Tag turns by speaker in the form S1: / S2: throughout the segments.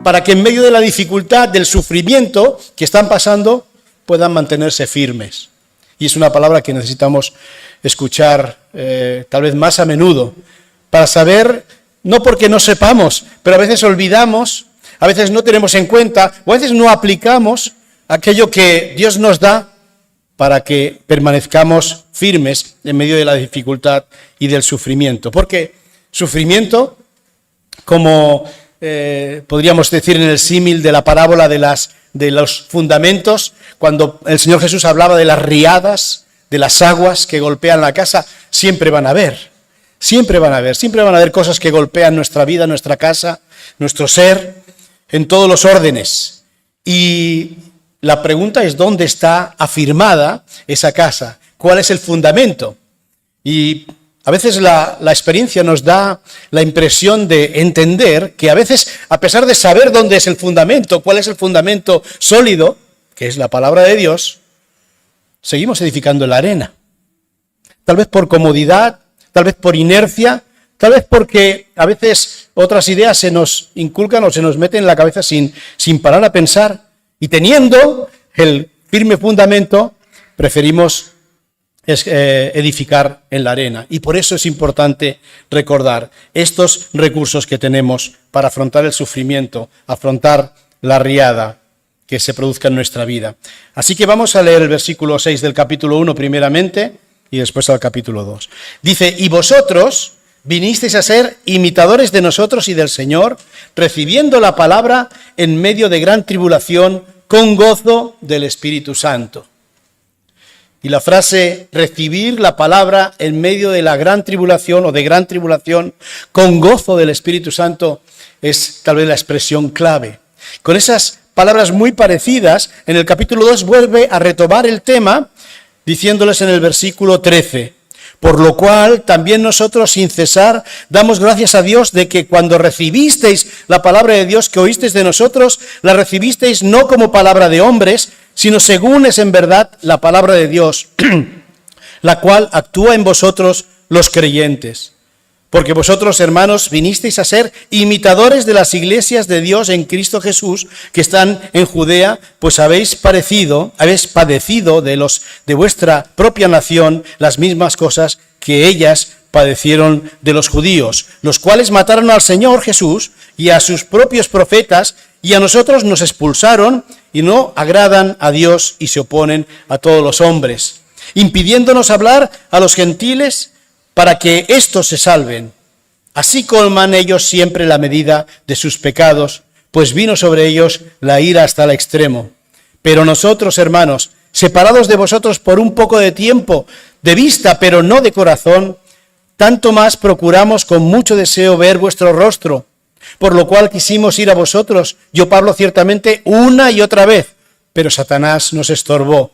S1: para que en medio de la dificultad, del sufrimiento que están pasando, puedan mantenerse firmes. Y es una palabra que necesitamos escuchar tal vez más a menudo, para saber, no porque no sepamos, pero a veces olvidamos, a veces no tenemos en cuenta, o a veces no aplicamos aquello que Dios nos da para que permanezcamos firmes en medio de la dificultad y del sufrimiento. Porque sufrimiento, como podríamos decir en el símil de la parábola de los fundamentos, cuando el Señor Jesús hablaba de las riadas, de las aguas que golpean la casa, siempre van a haber cosas que golpean nuestra vida, nuestra casa, nuestro ser, en todos los órdenes. Y la pregunta es, ¿dónde está afirmada esa casa? ¿Cuál es el fundamento? Y a veces la experiencia nos da la impresión de entender que a veces, a pesar de saber dónde es el fundamento, cuál es el fundamento sólido, que es la palabra de Dios, seguimos edificando en la arena. Tal vez por comodidad, tal vez por inercia, tal vez porque a veces otras ideas se nos inculcan o se nos meten en la cabeza sin parar a pensar. Y teniendo el firme fundamento, preferimos edificar en la arena. Y por eso es importante recordar estos recursos que tenemos para afrontar el sufrimiento, afrontar la riada que se produzca en nuestra vida. Así que vamos a leer el versículo 6 del capítulo 1 primeramente y después al capítulo 2. Dice, y vosotros vinisteis a ser imitadores de nosotros y del Señor, recibiendo la palabra en medio de gran tribulación, con gozo del Espíritu Santo. Y la frase, recibir la palabra en medio de la gran tribulación o de gran tribulación, con gozo del Espíritu Santo, es tal vez la expresión clave. Con esas palabras muy parecidas, en el capítulo 2 vuelve a retomar el tema, diciéndoles en el versículo 13, por lo cual también nosotros sin cesar damos gracias a Dios de que cuando recibisteis la palabra de Dios que oísteis de nosotros, la recibisteis no como palabra de hombres, sino según es en verdad la palabra de Dios, la cual actúa en vosotros los creyentes. Porque vosotros, hermanos, vinisteis a ser imitadores de las iglesias de Dios en Cristo Jesús, que están en Judea, pues habéis padecido de vuestra propia nación las mismas cosas que ellas padecieron de los judíos, los cuales mataron al Señor Jesús y a sus propios profetas, y a nosotros nos expulsaron y no agradan a Dios y se oponen a todos los hombres, impidiéndonos hablar a los gentiles para que éstos se salven. Así colman ellos siempre la medida de sus pecados, pues vino sobre ellos la ira hasta el extremo. Pero nosotros, hermanos, separados de vosotros por un poco de tiempo, de vista, pero no de corazón, tanto más procuramos con mucho deseo ver vuestro rostro, por lo cual quisimos ir a vosotros, yo Pablo ciertamente una y otra vez, pero Satanás nos estorbó.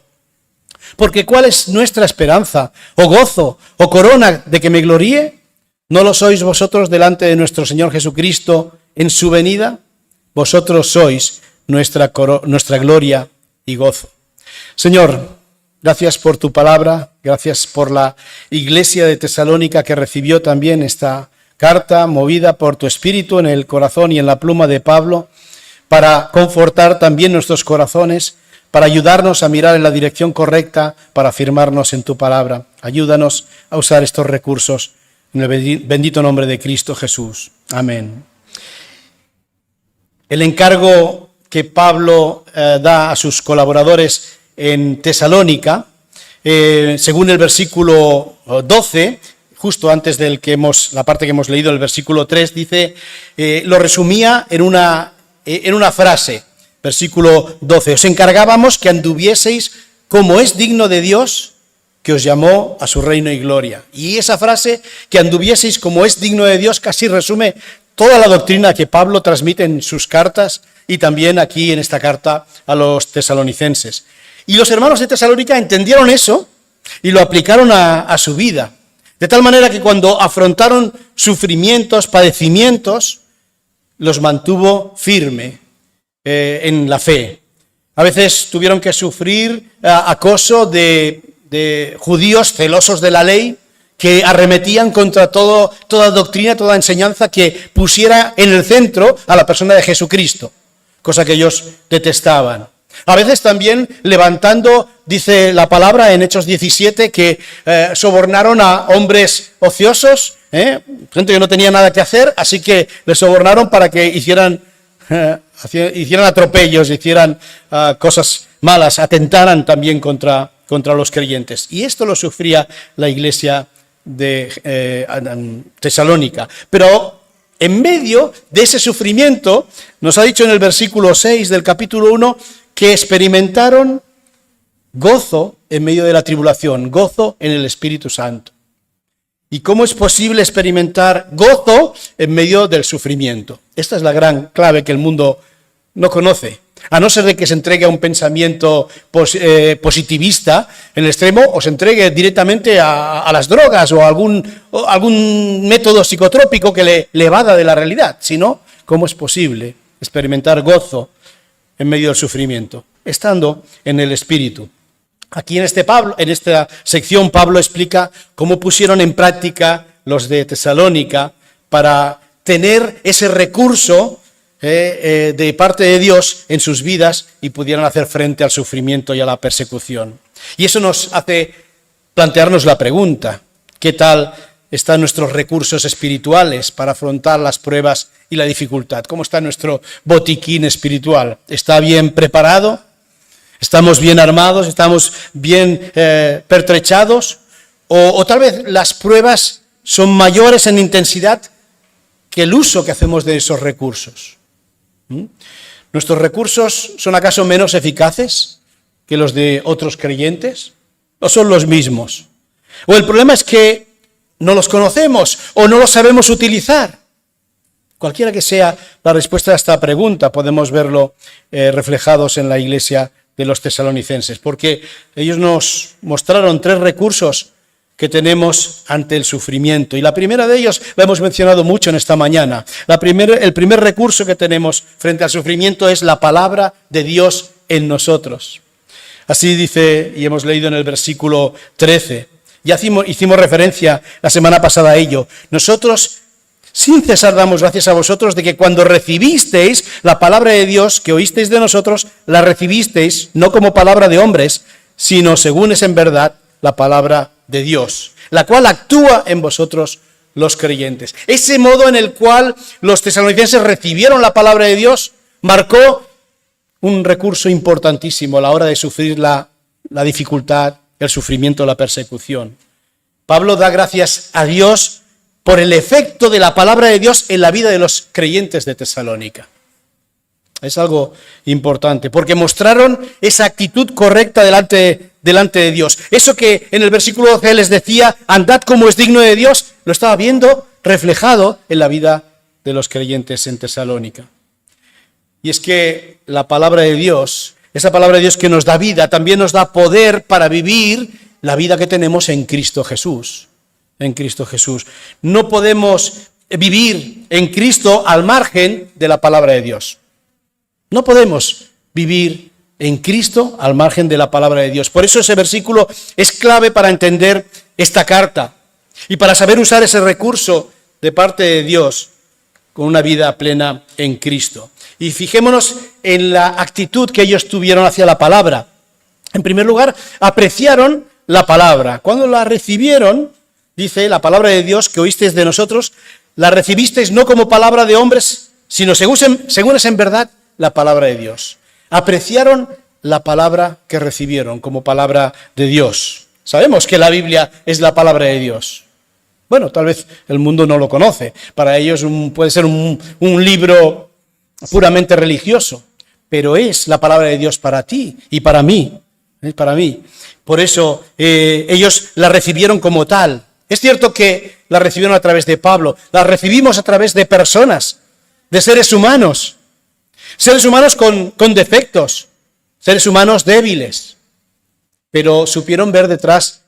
S1: Porque ¿cuál es nuestra esperanza, o gozo, o corona de que me gloríe? ¿No lo sois vosotros delante de nuestro Señor Jesucristo en su venida? Vosotros sois nuestra gloria y gozo. Señor, gracias por tu palabra, gracias por la iglesia de Tesalónica que recibió también esta carta movida por tu Espíritu en el corazón y en la pluma de Pablo, para confortar también nuestros corazones, para ayudarnos a mirar en la dirección correcta, para afirmarnos en tu palabra. Ayúdanos a usar estos recursos en el bendito nombre de Cristo Jesús. Amén. El encargo que Pablo da a sus colaboradores en Tesalónica, según el versículo 12, justo antes del la parte que hemos leído, el versículo 3, dice, lo resumía en una frase. Versículo 12, os encargábamos que anduvieseis como es digno de Dios, que os llamó a su reino y gloria. Y esa frase, que anduvieseis como es digno de Dios, casi resume toda la doctrina que Pablo transmite en sus cartas y también aquí en esta carta a los tesalonicenses. Y los hermanos de Tesalónica entendieron eso y lo aplicaron a su vida. De tal manera que cuando afrontaron sufrimientos, padecimientos, los mantuvo firme en la fe. A veces tuvieron que sufrir acoso de judíos celosos de la ley que arremetían contra toda doctrina, toda enseñanza que pusiera en el centro a la persona de Jesucristo. cosa que ellos detestaban. A veces también levantando, dice la palabra en Hechos 17, que sobornaron a hombres ociosos, gente que no tenía nada que hacer, así que les sobornaron para que hicieran atropellos, hicieran cosas malas, atentaran también contra los creyentes. Y esto lo sufría la iglesia de Tesalónica. Pero en medio de ese sufrimiento, nos ha dicho en el versículo 6 del capítulo 1, que experimentaron gozo en medio de la tribulación, gozo en el Espíritu Santo. ¿Y cómo es posible experimentar gozo en medio del sufrimiento? Esta es la gran clave que el mundo no conoce, a no ser de que se entregue a un pensamiento positivista en el extremo o se entregue directamente a las drogas o a algún método psicotrópico que le evada de la realidad. Si no, ¿cómo es posible experimentar gozo en medio del sufrimiento? Estando en el Espíritu. Aquí en esta sección Pablo explica cómo pusieron en práctica los de Tesalónica para tener ese recurso de parte de Dios en sus vidas y pudieran hacer frente al sufrimiento y a la persecución. Y eso nos hace plantearnos la pregunta: ¿qué tal están nuestros recursos espirituales para afrontar las pruebas y la dificultad? ¿Cómo está nuestro botiquín espiritual? ¿Está bien preparado? ¿Estamos bien armados? ¿Estamos bien pertrechados? ¿O tal vez las pruebas son mayores en intensidad que el uso que hacemos de esos recursos? ¿Nuestros recursos son acaso menos eficaces que los de otros creyentes? ¿O son los mismos? ¿O el problema es que no los conocemos o no los sabemos utilizar? Cualquiera que sea la respuesta a esta pregunta, podemos verlo reflejados en la iglesia de los tesalonicenses, porque ellos nos mostraron 3 recursos que tenemos ante el sufrimiento. Y la primera de ellos la hemos mencionado mucho en esta mañana. El primer recurso que tenemos frente al sufrimiento es la palabra de Dios en nosotros. Así dice, y hemos leído en el versículo 13, ya hicimos referencia la semana pasada a ello. Nosotros, sin cesar, damos gracias a vosotros de que cuando recibisteis la palabra de Dios que oísteis de nosotros, la recibisteis no como palabra de hombres, sino según es en verdad la palabra de Dios, la cual actúa en vosotros los creyentes. Ese modo en el cual los tesalonicenses recibieron la palabra de Dios marcó un recurso importantísimo a la hora de sufrir la dificultad, el sufrimiento, la persecución. Pablo da gracias a Dios por el efecto de la palabra de Dios en la vida de los creyentes de Tesalónica. Es algo importante, porque mostraron esa actitud correcta delante de Dios. Eso que en el versículo 12 les decía, andad como es digno de Dios, lo estaba viendo reflejado en la vida de los creyentes en Tesalónica. Y es que la palabra de Dios, esa palabra de Dios que nos da vida, también nos da poder para vivir la vida que tenemos en Cristo Jesús. En Cristo Jesús. No podemos vivir en Cristo al margen de la palabra de Dios. No podemos vivir en Cristo al margen de la palabra de Dios. Por eso ese versículo es clave para entender esta carta y para saber usar ese recurso de parte de Dios con una vida plena en Cristo. Y fijémonos en la actitud que ellos tuvieron hacia la palabra. En primer lugar, apreciaron la palabra. Cuando la recibieron, dice la palabra de Dios que oísteis de nosotros, la recibisteis no como palabra de hombres, sino según es en verdad la palabra de Dios. Apreciaron la palabra que recibieron como palabra de Dios. Sabemos que la Biblia es la palabra de Dios. Bueno, tal vez el mundo no lo conoce. Para ellos puede ser un libro puramente religioso, pero es la palabra de Dios para ti y para mí. Es para mí. Por eso ellos la recibieron como tal. Es cierto que la recibieron a través de Pablo, la recibimos a través de personas, de seres humanos con defectos, seres humanos débiles, pero supieron ver detrás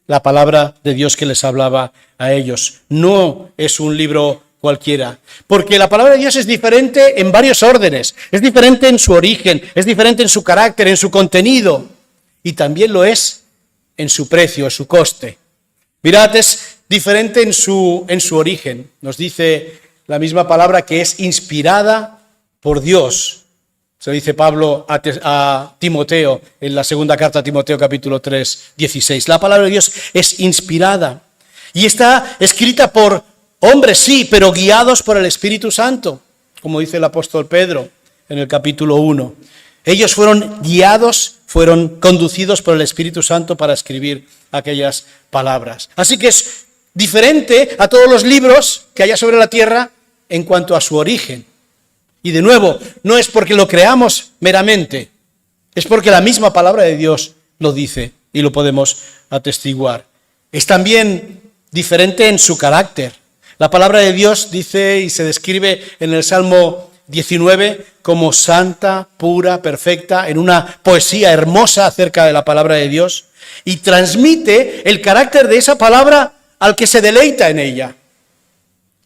S1: la palabra de Dios que les hablaba a ellos. No es un libro cualquiera, porque la palabra de Dios es diferente en varios órdenes, es diferente en su origen, es diferente en su carácter, en su contenido, y también lo es en su precio, en su coste. Mirad, es diferente en su origen. Nos dice la misma palabra que es inspirada por Dios Se lo dice Pablo a Timoteo en la segunda carta a Timoteo, capítulo 3, 16. La palabra de Dios es inspirada y está escrita por hombres, sí, pero guiados por el Espíritu Santo, como dice el apóstol Pedro en el capítulo 1. Ellos fueron guiados, fueron conducidos por el Espíritu Santo para escribir aquellas palabras. Así que es diferente a todos los libros que haya sobre la tierra en cuanto a su origen. Y de nuevo, no es porque lo creamos meramente, es porque la misma palabra de Dios lo dice y lo podemos atestiguar. Es también diferente en su carácter. La palabra de Dios dice y se describe en el Salmo 19 como santa, pura, perfecta, en una poesía hermosa acerca de la palabra de Dios, y transmite el carácter de esa palabra al que se deleita en ella.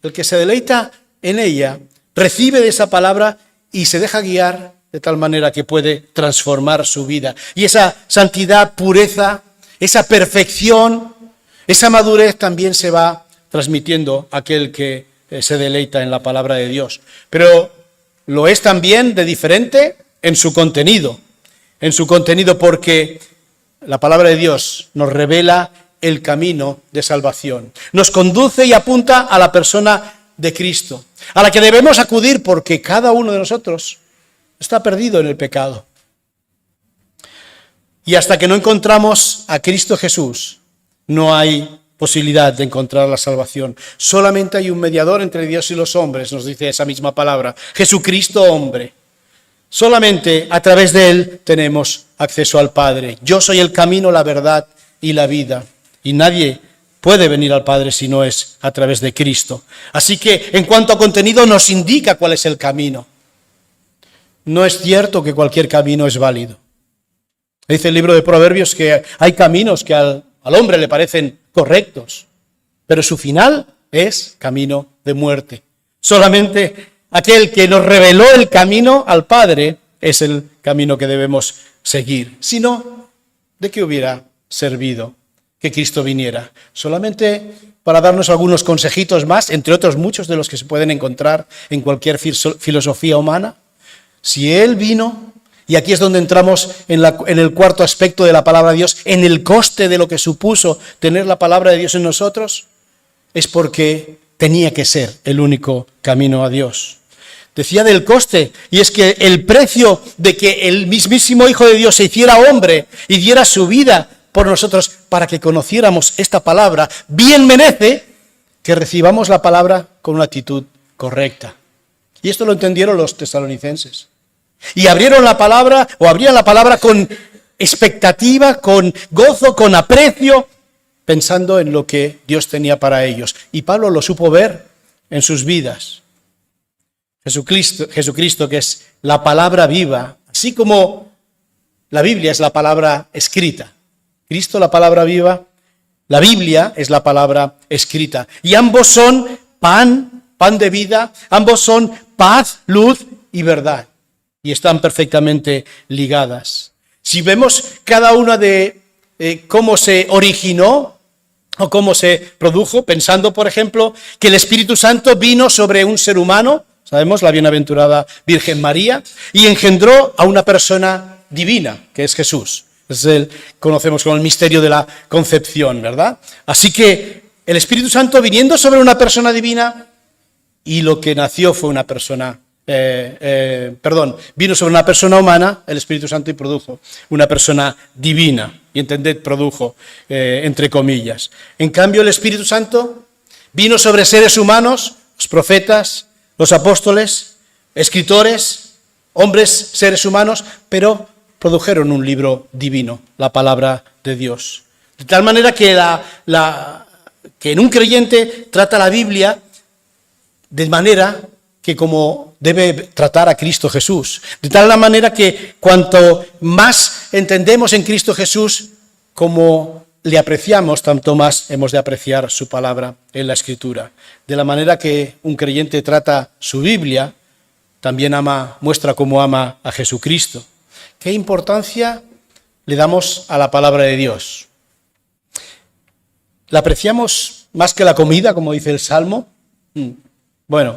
S1: El que se deleita en ella recibe de esa palabra y se deja guiar de tal manera que puede transformar su vida. Y esa santidad, pureza, esa perfección, esa madurez también se va transmitiendo a aquel que se deleita en la palabra de Dios. Pero lo es también de diferente en su contenido. En su contenido, porque la palabra de Dios nos revela el camino de salvación. Nos conduce y apunta a la persona de Cristo, a la que debemos acudir porque cada uno de nosotros está perdido en el pecado. Y hasta que no encontramos a Cristo Jesús, no hay posibilidad de encontrar la salvación. Solamente hay un mediador entre Dios y los hombres, nos dice esa misma palabra, Jesucristo hombre. Solamente a través de Él tenemos acceso al Padre. Yo soy el camino, la verdad y la vida. Y nadie puede venir al Padre si no es a través de Cristo. Así que en cuanto a contenido nos indica cuál es el camino. No es cierto que cualquier camino es válido. Dice el libro de Proverbios que hay caminos que al hombre le parecen correctos, pero su final es camino de muerte. Solamente aquel que nos reveló el camino al Padre es el camino que debemos seguir. Si no, ¿de qué hubiera servido que Cristo viniera? Solamente para darnos algunos consejitos más, entre otros muchos de los que se pueden encontrar en cualquier filosofía humana. Si Él vino, y aquí es donde entramos en el cuarto aspecto de la palabra de Dios, en el coste de lo que supuso tener la palabra de Dios en nosotros, es porque tenía que ser el único camino a Dios. Decía del coste, y es que el precio de que el mismísimo Hijo de Dios se hiciera hombre y diera su vida por nosotros para que conociéramos esta palabra, bien merece que recibamos la palabra con una actitud correcta. Y esto lo entendieron los tesalonicenses. Y abrieron la palabra, o abrían la palabra con expectativa, con gozo, con aprecio, pensando en lo que Dios tenía para ellos. Y Pablo lo supo ver en sus vidas. Jesucristo, que es la palabra viva, así como la Biblia es la palabra escrita. Cristo, la palabra viva, la Biblia es la palabra escrita. Y ambos son pan de vida, ambos son paz, luz y verdad. Y están perfectamente ligadas. Si vemos cada una de cómo se originó o cómo se produjo, pensando, por ejemplo, que el Espíritu Santo vino sobre un ser humano, sabemos, la bienaventurada Virgen María, y engendró a una persona divina, que es Jesús. Conocemos como el misterio de la concepción, ¿verdad? Así que el Espíritu Santo viniendo sobre una persona divina, y lo que nació fue una persona vino sobre una persona humana, el Espíritu Santo, y produjo una persona divina. Y entended, produjo, entre comillas. En cambio, el Espíritu Santo vino sobre seres humanos, los profetas, los apóstoles, escritores, hombres, seres humanos, pero produjeron un libro divino, la palabra de Dios. De tal manera que, que en un creyente trata la Biblia de manera que como debe tratar a Cristo Jesús. De tal manera que cuanto más entendemos en Cristo Jesús, como le apreciamos, tanto más hemos de apreciar su palabra en la Escritura. De la manera que un creyente trata su Biblia, también muestra cómo ama a Jesucristo. ¿Qué importancia le damos a la palabra de Dios? ¿La apreciamos más que la comida, como dice el Salmo? Bueno,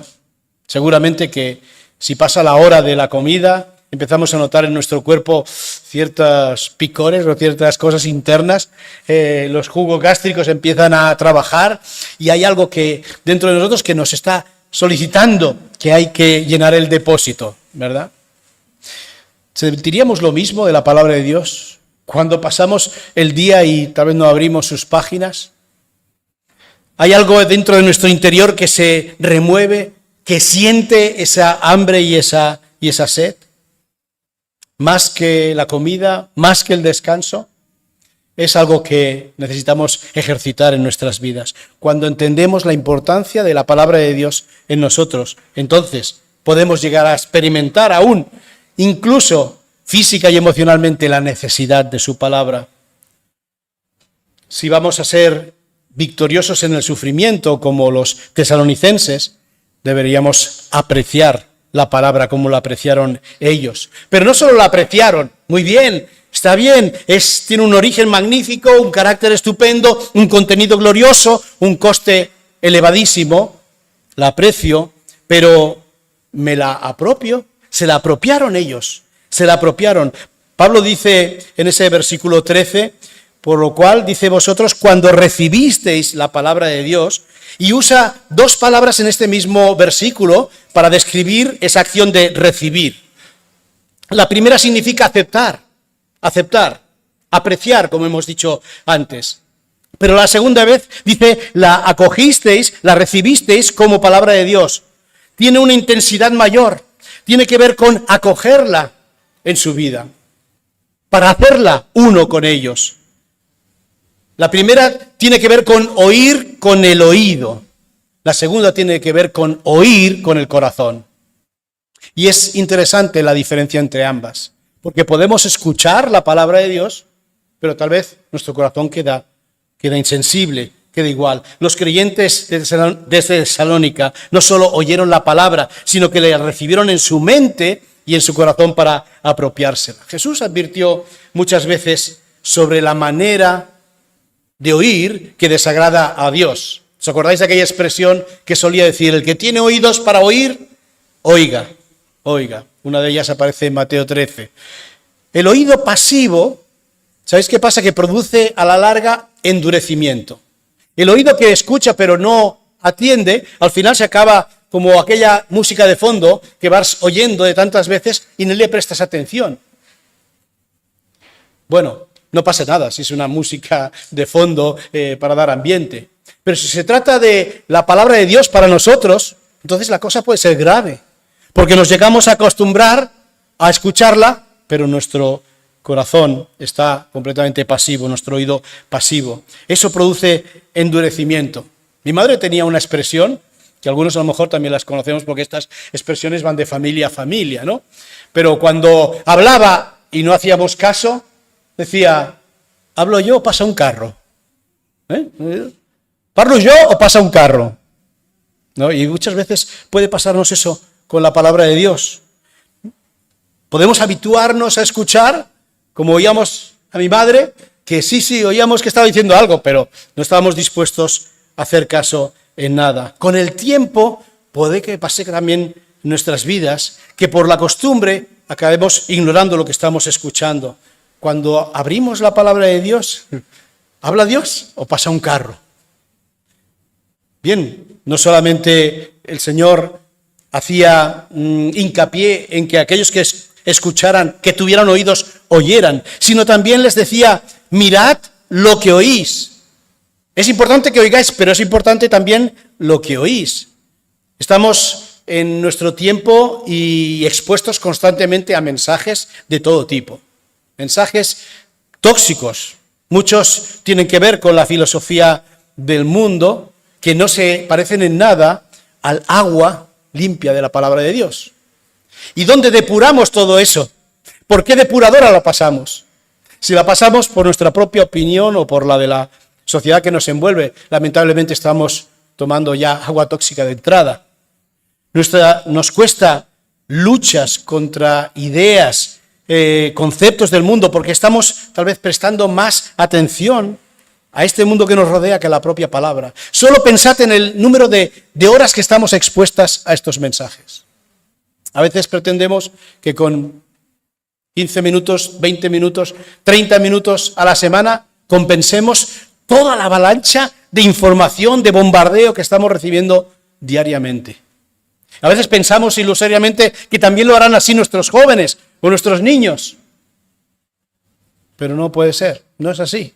S1: seguramente que si pasa la hora de la comida empezamos a notar en nuestro cuerpo ciertos picores o ciertas cosas internas, los jugos gástricos empiezan a trabajar y hay algo que dentro de nosotros que nos está solicitando que hay que llenar el depósito, ¿verdad? ¿Sentiríamos lo mismo de la palabra de Dios cuando pasamos el día y tal vez no abrimos sus páginas? ¿Hay algo dentro de nuestro interior que se remueve, que siente esa hambre y esa sed? Más que la comida, más que el descanso, es algo que necesitamos ejercitar en nuestras vidas. Cuando entendemos la importancia de la palabra de Dios en nosotros, entonces podemos llegar a experimentar aún, incluso física y emocionalmente, la necesidad de su palabra. Si vamos a ser victoriosos en el sufrimiento como los tesalonicenses, deberíamos apreciar la palabra como la apreciaron ellos. Pero no solo la apreciaron, muy bien, está bien, tiene un origen magnífico, un carácter estupendo, un contenido glorioso, un coste elevadísimo, la aprecio, pero me la apropio, se la apropiaron ellos, se la apropiaron. Pablo dice en ese versículo 13, por lo cual dice vosotros cuando recibisteis la palabra de Dios, y usa dos palabras en este mismo versículo para describir esa acción de recibir. La primera significa aceptar, apreciar, como hemos dicho antes. Pero la segunda vez dice, la acogisteis, la recibisteis como palabra de Dios. Tiene una intensidad mayor, tiene que ver con acogerla en su vida, para hacerla uno con ellos. La primera tiene que ver con oír con el oído. La segunda tiene que ver con oír con el corazón. Y es interesante la diferencia entre ambas, porque podemos escuchar la palabra de Dios, pero tal vez nuestro corazón queda insensible, queda igual. Los creyentes de Tesalónica no solo oyeron la palabra, sino que la recibieron en su mente y en su corazón para apropiársela. Jesús advirtió muchas veces sobre la manera de oír que desagrada a Dios. ¿Os acordáis de aquella expresión que solía decir, el que tiene oídos para oír, oiga, oiga? Una de ellas aparece en Mateo 13. El oído pasivo, ¿sabéis qué pasa? Que produce a la larga endurecimiento. El oído que escucha pero no atiende, al final se acaba como aquella música de fondo que vas oyendo de tantas veces y no le prestas atención. Bueno, no pasa nada si es una música de fondo para dar ambiente. Pero si se trata de la palabra de Dios para nosotros, entonces la cosa puede ser grave. Porque nos llegamos a acostumbrar a escucharla, pero nuestro corazón está completamente pasivo, nuestro oído pasivo. Eso produce endurecimiento. Mi madre tenía una expresión, que algunos a lo mejor también las conocemos porque estas expresiones van de familia a familia, ¿no? Pero cuando hablaba y no hacíamos caso, decía, ¿hablo yo o pasa un carro? ¿Parlo yo o pasa un carro? ¿No? Y muchas veces puede pasarnos eso con la palabra de Dios. Podemos habituarnos a escuchar, como oíamos a mi madre, que sí, oíamos que estaba diciendo algo, pero no estábamos dispuestos a hacer caso en nada. Con el tiempo puede que pase también en nuestras vidas, que por la costumbre acabemos ignorando lo que estamos escuchando. Cuando abrimos la palabra de Dios, ¿habla Dios o pasa un carro? Bien, no solamente el Señor hacía hincapié en que aquellos que escucharan, que tuvieran oídos, oyeran, sino también les decía, mirad lo que oís. Es importante que oigáis, pero es importante también lo que oís. Estamos en nuestro tiempo y expuestos constantemente a mensajes de todo tipo. Mensajes tóxicos. Muchos tienen que ver con la filosofía del mundo, que no se parecen en nada al agua limpia de la palabra de Dios. ¿Y dónde depuramos todo eso? ¿Por qué depuradora la pasamos? Si la pasamos por nuestra propia opinión o por la de la sociedad que nos envuelve, lamentablemente estamos tomando ya agua tóxica de entrada. Nos cuesta luchas contra ideas, conceptos del mundo, porque estamos tal vez prestando más atención a este mundo que nos rodea que a la propia palabra. Solo pensad en el número de horas que estamos expuestas a estos mensajes. A veces pretendemos que con 15 minutos, 20 minutos, 30 minutos a la semana, compensemos toda la avalancha de información, de bombardeo que estamos recibiendo diariamente. A veces pensamos ilusoriamente que también lo harán así nuestros jóvenes o nuestros niños. Pero no puede ser, no es así.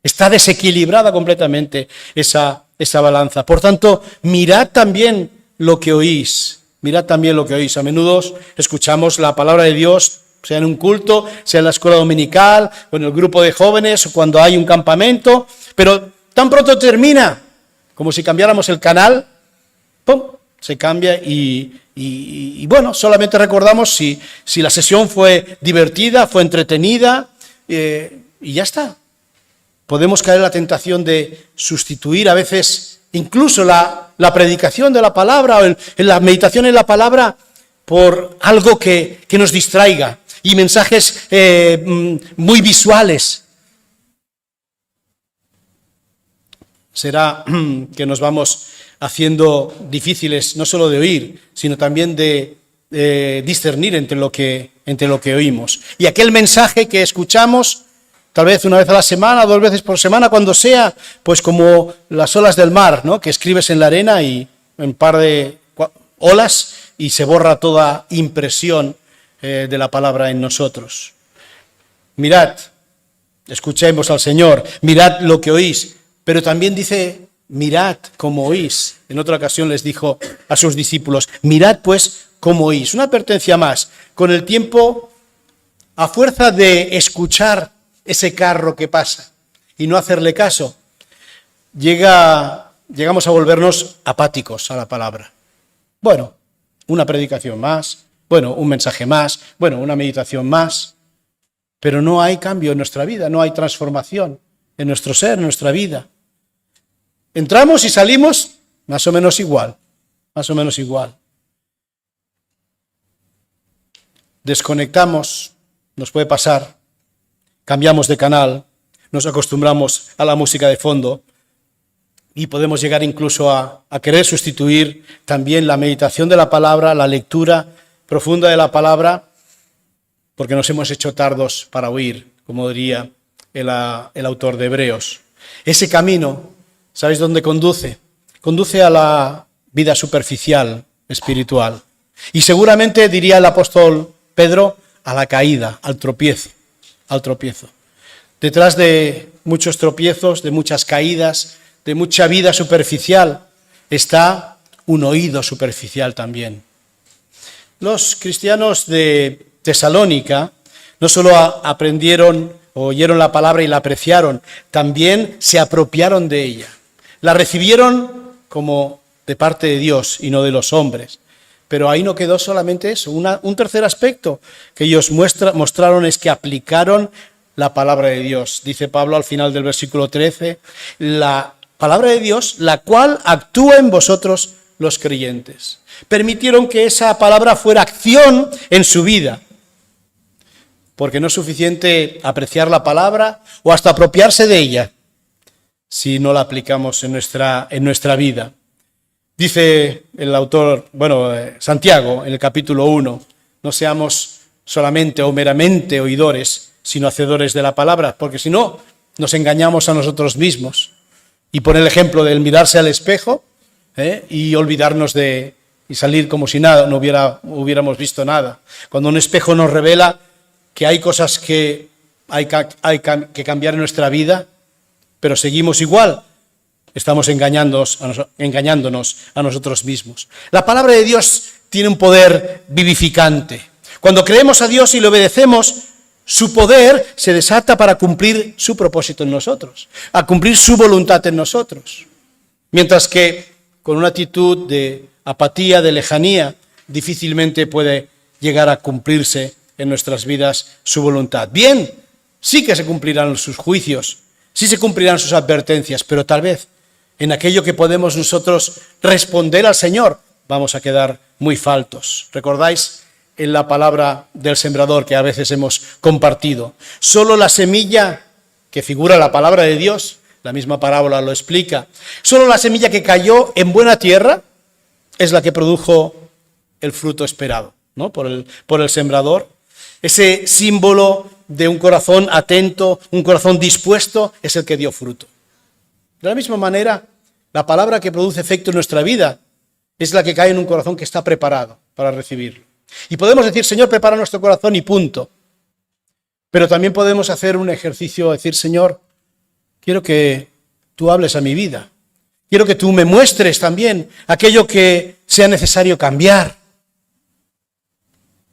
S1: Está desequilibrada completamente esa balanza. Por tanto, mirad también lo que oís. Mirad también lo que oís. A menudo escuchamos la palabra de Dios, sea en un culto, sea en la escuela dominical, o en el grupo de jóvenes, o cuando hay un campamento, pero tan pronto termina, como si cambiáramos el canal, ¡pum!, se cambia y bueno, solamente recordamos si la sesión fue divertida, fue entretenida, y ya está. Podemos caer en la tentación de sustituir a veces incluso la predicación de la palabra o en la meditación en la palabra por algo que nos distraiga y mensajes muy visuales. Será que nos vamos haciendo difíciles no solo de oír, sino también de discernir entre lo que oímos. Y aquel mensaje que escuchamos, tal vez una vez a la semana, 2 veces por semana, cuando sea, pues como las olas del mar, ¿no?, que escribes en la arena y en par de olas y se borra toda impresión de la palabra en nosotros. Mirad, escuchemos al Señor, mirad lo que oís, pero también dice, mirad cómo oís. En otra ocasión les dijo a sus discípulos, mirad pues cómo oís. Una advertencia más, con el tiempo, a fuerza de escuchar ese carro que pasa y no hacerle caso, llegamos a volvernos apáticos a la palabra. Bueno, una predicación más, bueno, un mensaje más, bueno, una meditación más, pero no hay cambio en nuestra vida, no hay transformación en nuestro ser, en nuestra vida. Entramos y salimos más o menos igual, más o menos igual. Desconectamos, nos puede pasar, cambiamos de canal, nos acostumbramos a la música de fondo y podemos llegar incluso a querer sustituir también la meditación de la palabra, la lectura profunda de la palabra, porque nos hemos hecho tardos para oír, como diría el autor de Hebreos. Ese camino, ¿sabéis dónde conduce? Conduce a la vida superficial, espiritual. Y seguramente, diría el apóstol Pedro, a la caída, al tropiezo. Detrás de muchos tropiezos, de muchas caídas, de mucha vida superficial, está un oído superficial también. Los cristianos de Tesalónica no solo aprendieron, oyeron la palabra y la apreciaron, también se apropiaron de ella. La recibieron como de parte de Dios y no de los hombres. Pero ahí no quedó solamente eso. Un tercer aspecto que ellos mostraron es que aplicaron la palabra de Dios. Dice Pablo al final del versículo 13, la palabra de Dios, la cual actúa en vosotros los creyentes. Permitieron que esa palabra fuera acción en su vida. Porque no es suficiente apreciar la palabra o hasta apropiarse de ella si no la aplicamos en nuestra vida. Dice el autor, Santiago, en el capítulo 1, no seamos solamente o meramente oidores, sino hacedores de la palabra, porque si no, nos engañamos a nosotros mismos. Y pone el ejemplo del mirarse al espejo y olvidarnos y salir como si nada, no hubiéramos visto nada. Cuando un espejo nos revela que hay cosas que hay que cambiar en nuestra vida, pero seguimos igual, estamos engañándonos a nosotros mismos. La palabra de Dios tiene un poder vivificante. Cuando creemos a Dios y le obedecemos, su poder se desata para cumplir su propósito en nosotros, a cumplir su voluntad en nosotros. Mientras que con una actitud de apatía, de lejanía, difícilmente puede llegar a cumplirse en nuestras vidas su voluntad. Bien, sí que se cumplirán sus juicios, sí se cumplirán sus advertencias, pero tal vez en aquello que podemos nosotros responder al Señor, vamos a quedar muy faltos. ¿Recordáis en la palabra del sembrador que a veces hemos compartido? Solo la semilla que figura la palabra de Dios, la misma parábola lo explica, solo la semilla que cayó en buena tierra es la que produjo el fruto esperado, ¿no?, por el sembrador. Ese símbolo de un corazón atento, un corazón dispuesto, es el que dio fruto. De la misma manera, la palabra que produce efecto en nuestra vida es la que cae en un corazón que está preparado para recibirlo. Y podemos decir, Señor, prepara nuestro corazón y punto. Pero también podemos hacer un ejercicio, decir, Señor, quiero que tú hables a mi vida. Quiero que tú me muestres también aquello que sea necesario cambiar.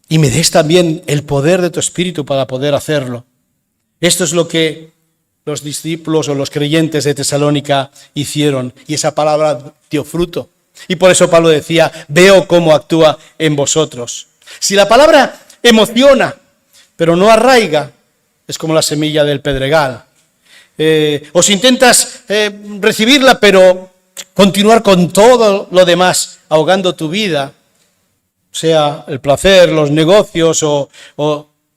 S1: Y me des también el poder de tu Espíritu para poder hacerlo. Esto es lo que los discípulos o los creyentes de Tesalónica hicieron. Y esa palabra dio fruto. Y por eso Pablo decía, veo cómo actúa en vosotros. Si la palabra emociona, pero no arraiga, es como la semilla del pedregal. O si intentas recibirla, pero continuar con todo lo demás, ahogando tu vida, sea el placer, los negocios o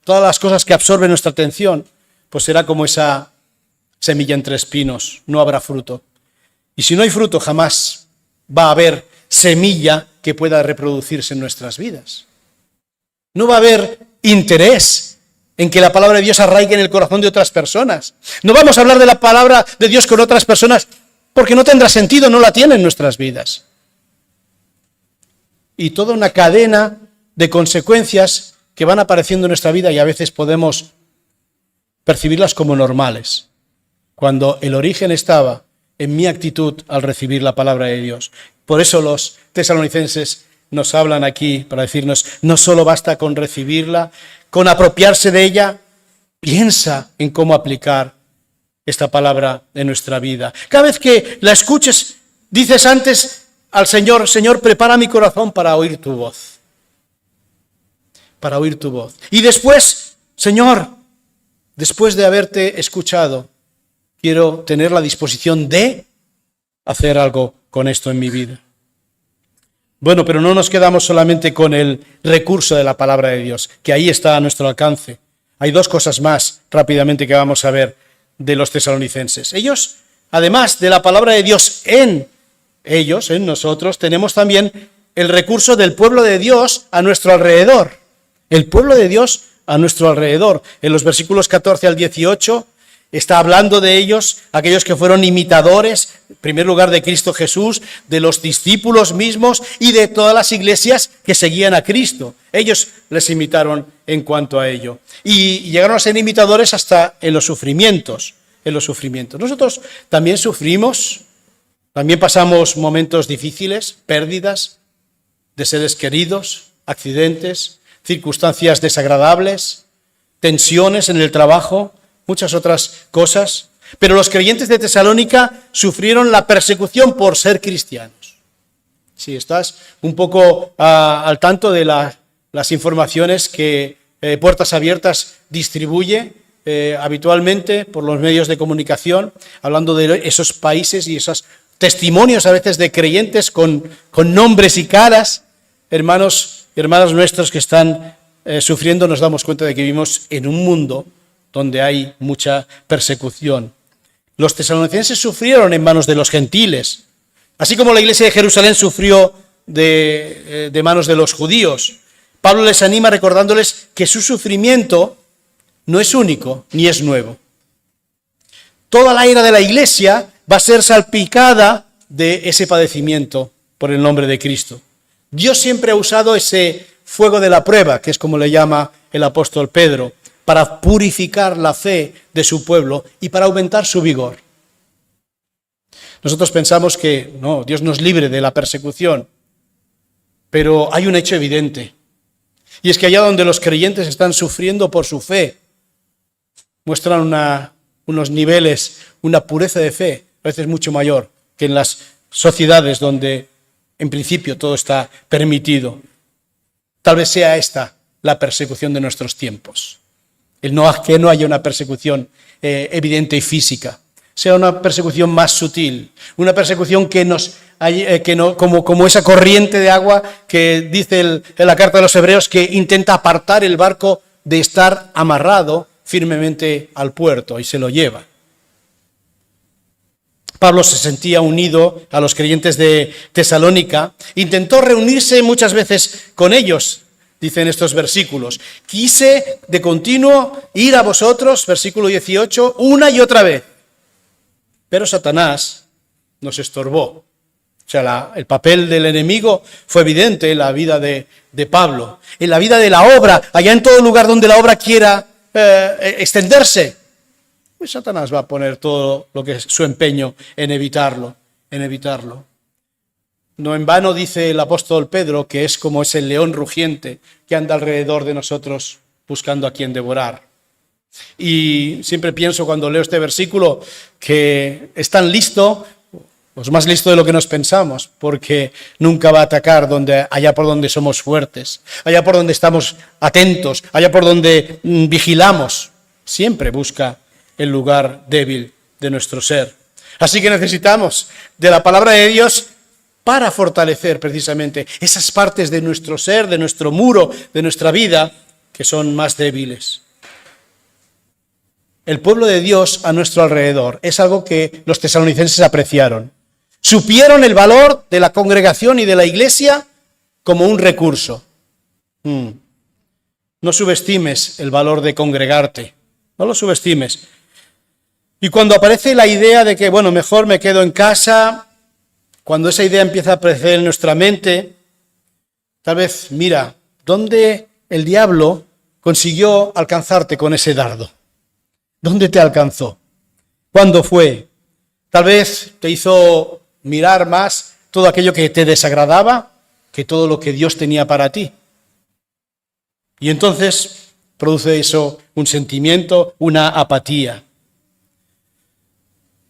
S1: todas las cosas que absorben nuestra atención, pues será como esa semilla entre espinos, no habrá fruto. Y si no hay fruto, jamás va a haber semilla que pueda reproducirse en nuestras vidas. No va a haber interés en que la palabra de Dios arraigue en el corazón de otras personas. No vamos a hablar de la palabra de Dios con otras personas porque no tendrá sentido, no la tiene en nuestras vidas. Y toda una cadena de consecuencias que van apareciendo en nuestra vida y a veces podemos percibirlas como normales, cuando el origen estaba en mi actitud al recibir la palabra de Dios. Por eso los tesalonicenses nos hablan aquí para decirnos, no solo basta con recibirla, con apropiarse de ella, piensa en cómo aplicar esta palabra en nuestra vida. Cada vez que la escuches, dices antes al Señor, Señor, prepara mi corazón para oír tu voz. Para oír tu voz. Y después, Señor, después de haberte escuchado, quiero tener la disposición de hacer algo con esto en mi vida. Bueno, pero no nos quedamos solamente con el recurso de la palabra de Dios, que ahí está a nuestro alcance. Hay dos cosas más rápidamente que vamos a ver de los tesalonicenses. Ellos, además de la palabra de Dios en ellos, en nosotros, tenemos también el recurso del pueblo de Dios a nuestro alrededor. El pueblo de Dios a nuestro alrededor. En los versículos 14 al 18 está hablando de ellos, aquellos que fueron imitadores, en primer lugar de Cristo Jesús, de los discípulos mismos y de todas las iglesias que seguían a Cristo. Ellos les imitaron en cuanto a ello. Y llegaron a ser imitadores hasta en los sufrimientos. Nosotros también sufrimos, también pasamos momentos difíciles, pérdidas de seres queridos, accidentes, circunstancias desagradables, tensiones en el trabajo, muchas otras cosas, pero los creyentes de Tesalónica sufrieron la persecución por ser cristianos. Si estás un poco al tanto de las informaciones que Puertas Abiertas distribuye habitualmente por los medios de comunicación, hablando de esos países y esos testimonios a veces de creyentes con nombres y caras, hermanos y hermanas nuestros que están sufriendo, nos damos cuenta de que vivimos en un mundo donde hay mucha persecución. Los tesalonicenses sufrieron en manos de los gentiles, así como la iglesia de Jerusalén sufrió de manos de los judíos. Pablo les anima recordándoles que su sufrimiento no es único ni es nuevo. Toda la era de la iglesia va a ser salpicada de ese padecimiento por el nombre de Cristo. Dios siempre ha usado ese fuego de la prueba, que es como le llama el apóstol Pedro, para purificar la fe de su pueblo y para aumentar su vigor. Nosotros pensamos que no, Dios nos libre de la persecución, pero hay un hecho evidente, y es que allá donde los creyentes están sufriendo por su fe, muestran unos niveles, una pureza de fe, a veces mucho mayor que en las sociedades donde en principio todo está permitido. Tal vez sea esta la persecución de nuestros tiempos. Que no haya una persecución evidente y física, sea una persecución más sutil, una persecución como esa corriente de agua que dice en la carta de los Hebreos que intenta apartar el barco de estar amarrado firmemente al puerto y se lo lleva. Pablo se sentía unido a los creyentes de Tesalónica, intentó reunirse muchas veces con ellos, dice en estos versículos. Quise de continuo ir a vosotros, versículo 18, una y otra vez. Pero Satanás nos estorbó. O sea, el papel del enemigo fue evidente en la vida de Pablo, en la vida de la obra, allá en todo lugar donde la obra quiera extenderse. Pues Satanás va a poner todo lo que es su empeño en evitarlo. No en vano dice el apóstol Pedro que es como ese león rugiente que anda alrededor de nosotros buscando a quien devorar. Y siempre pienso cuando leo este versículo que es tan listo, pues más listo de lo que nos pensamos, porque nunca va a atacar allá por donde somos fuertes, allá por donde estamos atentos, allá por donde vigilamos. Siempre busca el lugar débil de nuestro ser. Así que necesitamos de la palabra de Dios para fortalecer precisamente esas partes de nuestro ser, de nuestro muro, de nuestra vida, que son más débiles. El pueblo de Dios a nuestro alrededor es algo que los tesalonicenses apreciaron. Supieron el valor de la congregación y de la iglesia como un recurso. No subestimes el valor de congregarte, no lo subestimes. Y cuando aparece la idea de que, mejor me quedo en casa, cuando esa idea empieza a aparecer en nuestra mente, tal vez mira, ¿dónde el diablo consiguió alcanzarte con ese dardo? ¿Dónde te alcanzó? ¿Cuándo fue? Tal vez te hizo mirar más todo aquello que te desagradaba que todo lo que Dios tenía para ti. Y entonces produce eso un sentimiento, una apatía.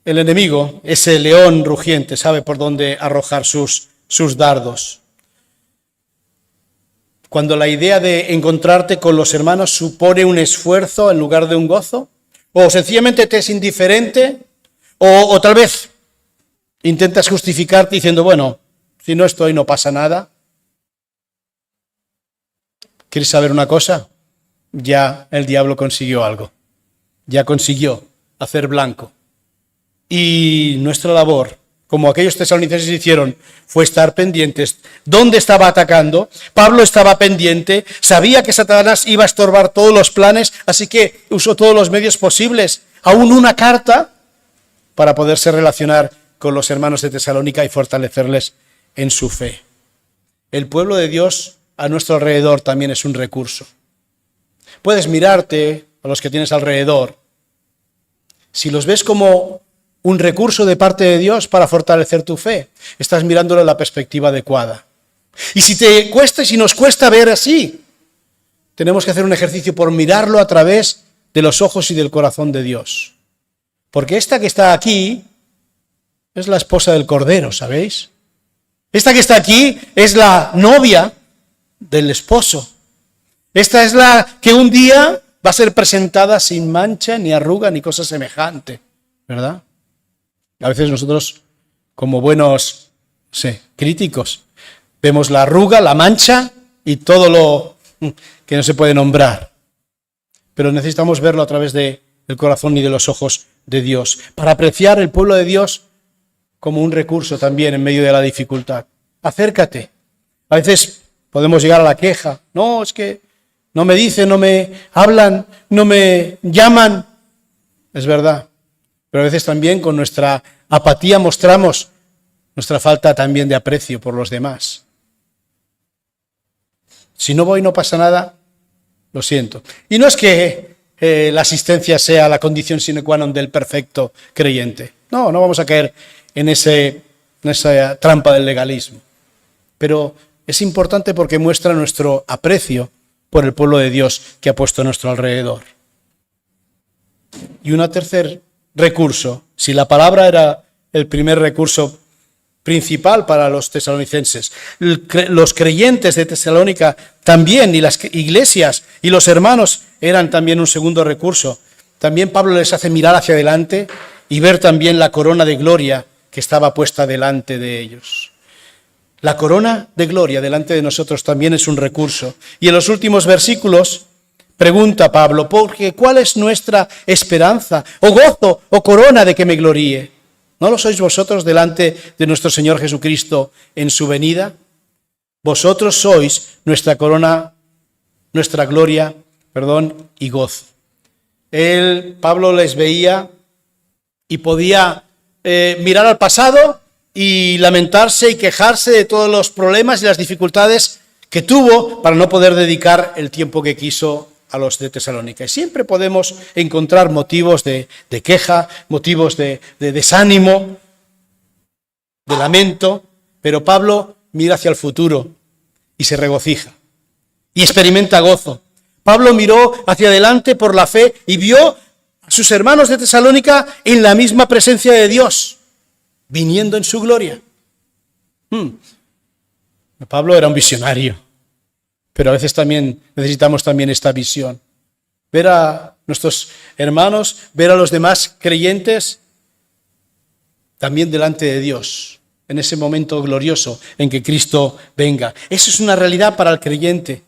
S1: El enemigo, ese león rugiente, sabe por dónde arrojar sus dardos. Cuando la idea de encontrarte con los hermanos supone un esfuerzo en lugar de un gozo, o sencillamente te es indiferente, o tal vez intentas justificarte diciendo, si no estoy no pasa nada. ¿Quieres saber una cosa? Ya el diablo consiguió algo, ya consiguió hacer blanco. Y nuestra labor, como aquellos tesalonicenses hicieron, fue estar pendientes. ¿Dónde estaba atacando? Pablo estaba pendiente, sabía que Satanás iba a estorbar todos los planes, así que usó todos los medios posibles, aún una carta, para poderse relacionar con los hermanos de Tesalónica y fortalecerles en su fe. El pueblo de Dios a nuestro alrededor también es un recurso. Puedes mirarte a los que tienes alrededor. Si los ves como un recurso de parte de Dios para fortalecer tu fe, estás mirándolo en la perspectiva adecuada. Y si te cuesta y si nos cuesta ver así, tenemos que hacer un ejercicio por mirarlo a través de los ojos y del corazón de Dios. Porque esta que está aquí es la esposa del Cordero, ¿sabéis? Esta que está aquí es la novia del esposo. Esta es la que un día va a ser presentada sin mancha, ni arruga, ni cosa semejante, ¿verdad? A veces nosotros, como buenos, críticos, vemos la arruga, la mancha y todo lo que no se puede nombrar. Pero necesitamos verlo a través del corazón y de los ojos de Dios, para apreciar el pueblo de Dios como un recurso también en medio de la dificultad. Acércate. A veces podemos llegar a la queja. No, es que no me dicen, no me hablan, no me llaman. Es verdad. Pero a veces también con nuestra apatía mostramos nuestra falta también de aprecio por los demás. Si no voy no pasa nada, lo siento. Y no es que la asistencia sea la condición sine qua non del perfecto creyente. No vamos a caer en esa trampa del legalismo. Pero es importante porque muestra nuestro aprecio por el pueblo de Dios que ha puesto a nuestro alrededor. Y un tercer recurso, si la palabra era el primer recurso principal para los tesalonicenses, los creyentes de Tesalónica también, y las iglesias y los hermanos eran también un segundo recurso. También Pablo les hace mirar hacia adelante y ver también la corona de gloria que estaba puesta delante de ellos. La corona de gloria delante de nosotros también es un recurso. Y en los últimos versículos pregunta Pablo, porque ¿cuál es nuestra esperanza, o gozo, o corona de que me gloríe? ¿No lo sois vosotros delante de nuestro Señor Jesucristo en su venida? Vosotros sois nuestra corona nuestra gloria, y gozo. Pablo les veía y podía mirar al pasado y lamentarse y quejarse de todos los problemas y las dificultades que tuvo para no poder dedicar el tiempo que quiso a los de Tesalónica. Y siempre podemos encontrar motivos de queja, motivos de desánimo, de lamento, pero Pablo mira hacia el futuro y se regocija y experimenta gozo. Pablo miró hacia adelante por la fe y vio a sus hermanos de Tesalónica en la misma presencia de Dios, viniendo en su gloria. Pablo era un visionario, pero a veces también necesitamos esta visión. Ver a nuestros hermanos, ver a los demás creyentes también delante de Dios, en ese momento glorioso en que Cristo venga. Eso es una realidad para el creyente.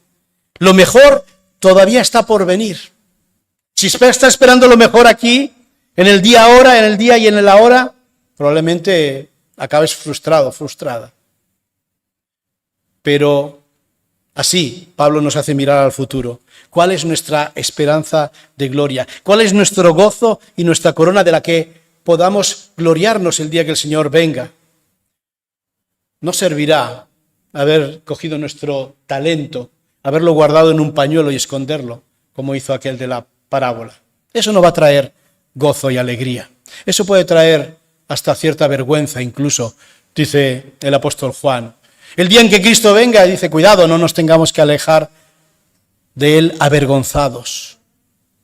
S1: Lo mejor todavía está por venir. Si está esperando lo mejor aquí, en el día ahora, en el día y en el ahora, probablemente acabes frustrado, frustrada. Pero así Pablo nos hace mirar al futuro. ¿Cuál es nuestra esperanza de gloria? ¿Cuál es nuestro gozo y nuestra corona de la que podamos gloriarnos el día que el Señor venga? No servirá haber cogido nuestro talento, haberlo guardado en un pañuelo y esconderlo, como hizo aquel de la parábola. Eso no va a traer gozo y alegría. Eso puede traer hasta cierta vergüenza incluso, dice el apóstol Juan. El día en que Cristo venga, dice, cuidado, no nos tengamos que alejar de Él avergonzados,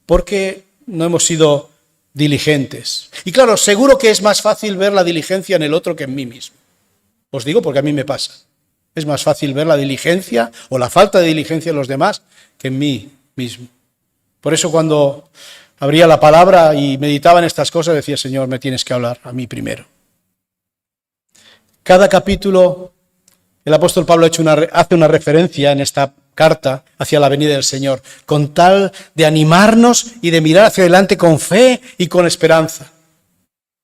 S1: porque no hemos sido diligentes. Y claro, seguro que es más fácil ver la diligencia en el otro que en mí mismo. Os digo porque a mí me pasa. Es más fácil ver la diligencia o la falta de diligencia en los demás que en mí mismo. Por eso cuando abría la palabra y meditaba en estas cosas, decía, Señor, me tienes que hablar a mí primero. Cada capítulo, el apóstol Pablo hace una referencia en esta carta hacia la venida del Señor, con tal de animarnos y de mirar hacia adelante con fe y con esperanza.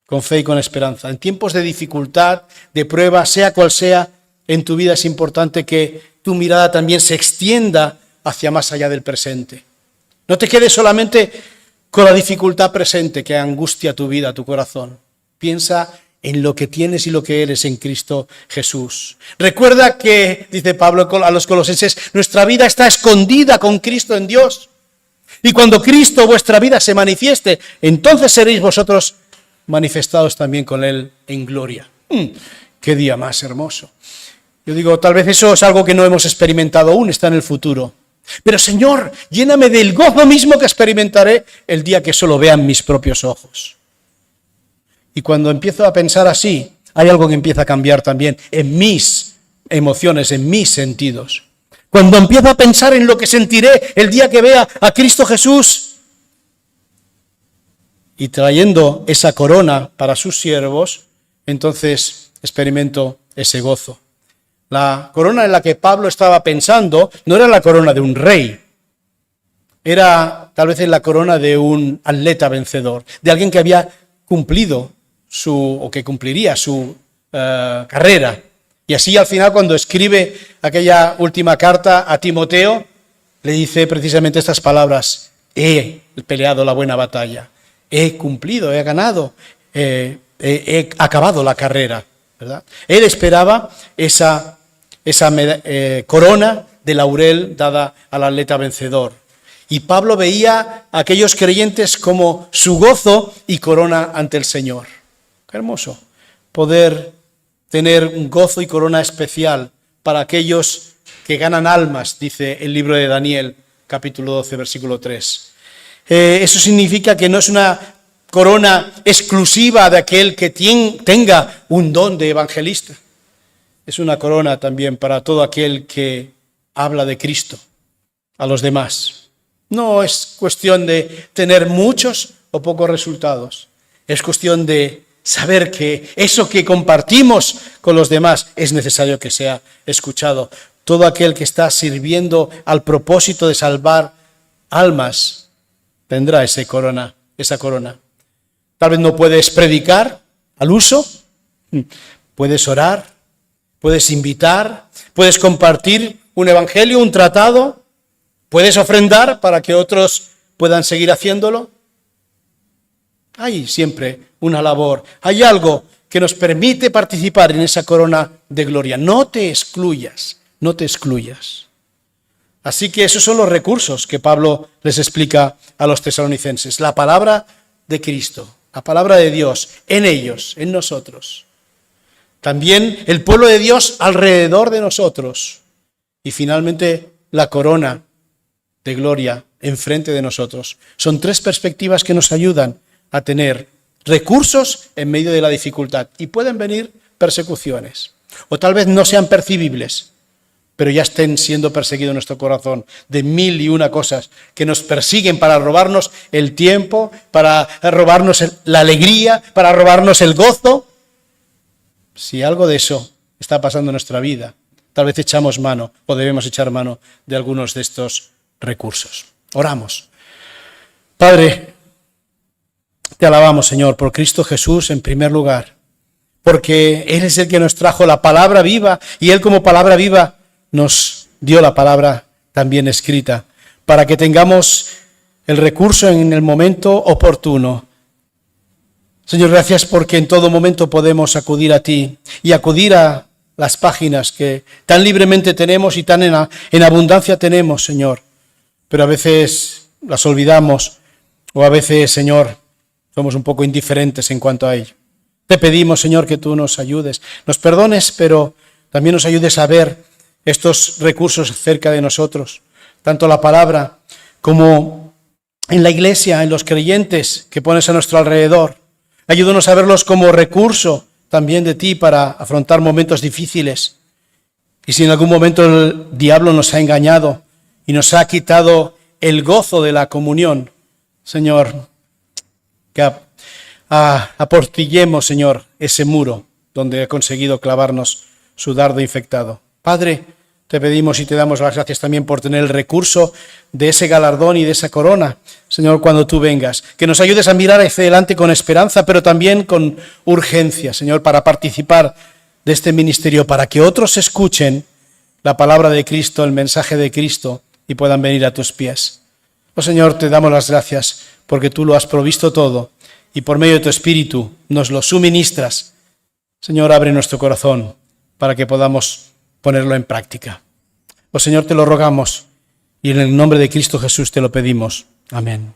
S1: Con fe y con esperanza. En tiempos de dificultad, de prueba, sea cual sea, en tu vida es importante que tu mirada también se extienda hacia más allá del presente. No te quedes solamente con la dificultad presente que angustia tu vida, tu corazón. Piensa en lo que tienes y lo que eres en Cristo Jesús. Recuerda que, dice Pablo a los colosenses, nuestra vida está escondida con Cristo en Dios. Y cuando Cristo, vuestra vida, se manifieste, entonces seréis vosotros manifestados también con Él en gloria. ¡Qué día más hermoso! Yo digo, tal vez eso es algo que no hemos experimentado aún, está en el futuro. Pero Señor, lléname del gozo mismo que experimentaré el día que solo vean mis propios ojos. Y cuando empiezo a pensar así, hay algo que empieza a cambiar también en mis emociones, en mis sentidos. Cuando empiezo a pensar en lo que sentiré el día que vea a Cristo Jesús, y trayendo esa corona para sus siervos, entonces experimento ese gozo. La corona en la que Pablo estaba pensando no era la corona de un rey, era tal vez la corona de un atleta vencedor, de alguien que había cumplido o que cumpliría su carrera. Y así al final, cuando escribe aquella última carta a Timoteo, le dice precisamente estas palabras: he peleado la buena batalla. He cumplido, he ganado, he acabado la carrera, ¿verdad? Él esperaba esa corona de laurel dada al atleta vencedor. Y Pablo veía a aquellos creyentes como su gozo y corona ante el Señor. Qué hermoso poder tener un gozo y corona especial para aquellos que ganan almas, dice el libro de Daniel, capítulo 12, versículo 3. Eso significa que no es una corona exclusiva de aquel que tenga un don de evangelista. Es una corona también para todo aquel que habla de Cristo a los demás. No es cuestión de tener muchos o pocos resultados. Es cuestión de saber que eso que compartimos con los demás es necesario que sea escuchado. Todo aquel que está sirviendo al propósito de salvar almas tendrá esa corona. Tal vez no puedes predicar al uso, puedes orar, puedes invitar, puedes compartir un evangelio, un tratado, ¿Puedes ofrendar para que otros puedan seguir haciéndolo? Hay siempre una labor, hay algo que nos permite participar en esa corona de gloria. No te excluyas, no te excluyas. Así que esos son los recursos que Pablo les explica a los tesalonicenses. La palabra de Cristo, la palabra de Dios en ellos, en nosotros. También el pueblo de Dios alrededor de nosotros. Y finalmente la corona de gloria enfrente de nosotros. Son tres perspectivas que nos ayudan a tener recursos en medio de la dificultad. Y pueden venir persecuciones. O tal vez no sean percibibles, pero ya estén siendo perseguidos en nuestro corazón de 1001 cosas que nos persiguen para robarnos el tiempo, para robarnos la alegría, para robarnos el gozo. Si algo de eso está pasando en nuestra vida, tal vez echamos mano o debemos echar mano de algunos de estos recursos. Oramos. Padre, te alabamos, Señor, por Cristo Jesús en primer lugar, porque Él es el que nos trajo la palabra viva y Él como palabra viva nos dio la palabra también escrita para que tengamos el recurso en el momento oportuno. Señor, gracias porque en todo momento podemos acudir a ti y acudir a las páginas que tan libremente tenemos y tan en abundancia tenemos, Señor. Pero a veces las olvidamos o a veces, Señor, somos un poco indiferentes en cuanto a ello. Te pedimos, Señor, que tú nos ayudes, nos perdones, pero también nos ayudes a ver estos recursos cerca de nosotros, tanto la palabra como en la iglesia, en los creyentes que pones a nuestro alrededor. Ayúdanos a verlos como recurso también de ti para afrontar momentos difíciles. Y si en algún momento el diablo nos ha engañado y nos ha quitado el gozo de la comunión, Señor, que aportillemos, Señor, ese muro donde ha conseguido clavarnos su dardo infectado. Padre, te pedimos y te damos las gracias también por tener el recurso de ese galardón y de esa corona, Señor, cuando tú vengas. Que nos ayudes a mirar hacia adelante con esperanza, pero también con urgencia, Señor, para participar de este ministerio, para que otros escuchen la palabra de Cristo, el mensaje de Cristo y puedan venir a tus pies. Oh Señor, te damos las gracias porque tú lo has provisto todo y por medio de tu Espíritu nos lo suministras. Señor, abre nuestro corazón para que podamos ponerlo en práctica. Oh Señor, te lo rogamos y en el nombre de Cristo Jesús te lo pedimos. Amén.